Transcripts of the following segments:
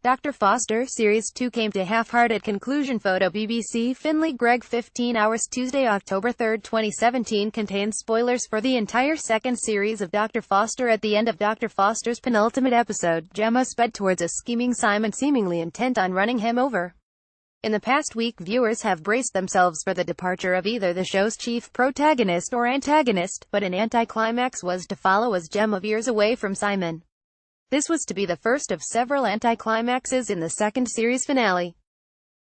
Dr. Foster Series 2 came to half-hearted conclusion. Photo BBC Finlay Greig 15 hours Tuesday, October 3, 2017 contains spoilers for the entire second series of Dr. Foster. At the end of Dr. Foster's penultimate episode, Gemma sped towards a scheming Simon, seemingly intent on running him over. In the past week, viewers have braced themselves for the departure of either the show's chief protagonist or antagonist, but an anticlimax was to follow as Gemma veers away from Simon. This was to be the first of several anticlimaxes in the second series finale.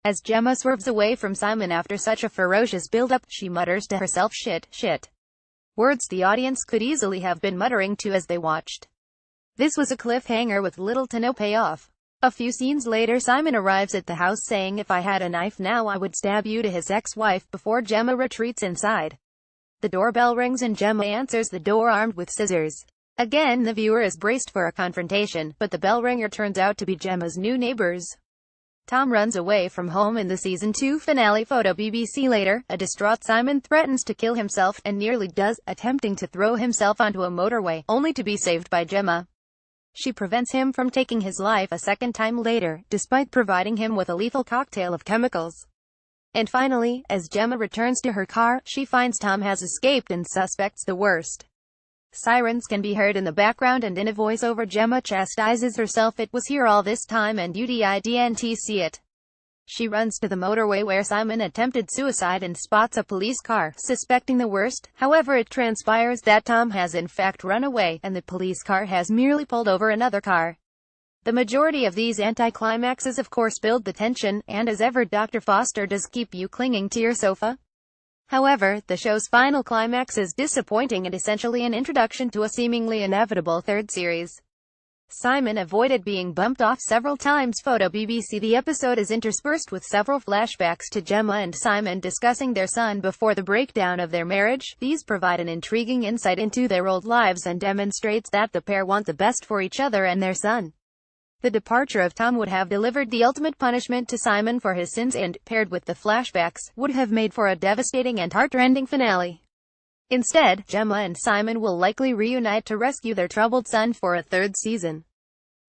As Gemma swerves away from Simon after such a ferocious build-up, she mutters to herself, "Shit, shit." Words the audience could easily have been muttering to as they watched. This was a cliffhanger with little to no payoff. A few scenes later, Simon arrives at the house saying, "If I had a knife now I would stab you," to his ex-wife before Gemma retreats inside. The doorbell rings and Gemma answers the door armed with scissors. Again, the viewer is braced for a confrontation, but the bell ringer turns out to be Gemma's new neighbors. Tom runs away from home in the Season 2 finale. Photo BBC later, a distraught Simon threatens to kill himself, and nearly does, attempting to throw himself onto a motorway, only to be saved by Gemma. She prevents him from taking his life a second time later, despite providing him with a lethal cocktail of chemicals. And finally, as Gemma returns to her car, she finds Tom has escaped and suspects the worst. Sirens can be heard in the background, and in a voiceover Gemma chastises herself. "It was here all this time and you didn't see it." She runs to the motorway where Simon attempted suicide and spots a police car, suspecting the worst. However, it transpires that Tom has in fact run away, and the police car has merely pulled over another car. The majority of these anticlimaxes of course build the tension, and as ever Dr. Foster does keep you clinging to your sofa. However, the show's final climax is disappointing and essentially an introduction to a seemingly inevitable third series. Simon avoided being bumped off several times. Photo BBC. The episode is interspersed with several flashbacks to Gemma and Simon discussing their son before the breakdown of their marriage. These provide an intriguing insight into their old lives and demonstrates that the pair want the best for each other and their son. The departure of Tom would have delivered the ultimate punishment to Simon for his sins and, paired with the flashbacks, would have made for a devastating and heart-rending finale. Instead, Gemma and Simon will likely reunite to rescue their troubled son for a third season.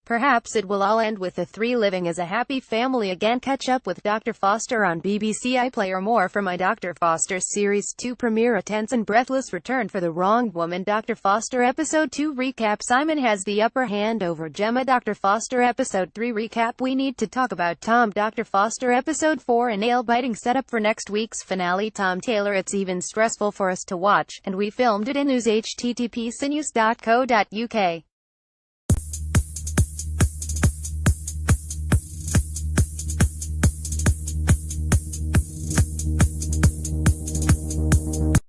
Perhaps it will all end with the three living as a happy family again. Catch up with Dr. Foster on BBC iPlayer. More for my Dr. Foster Series 2 premiere. A tense and breathless return for the wronged woman. Dr. Foster Episode 2 recap. Simon has the upper hand over Gemma. Dr. Foster Episode 3 recap. We need to talk about Tom. Dr. Foster Episode 4 a nail-biting setup for next week's finale. Tom Taylor. It's even stressful for us to watch, and we filmed it in news. http://sinews.co.uk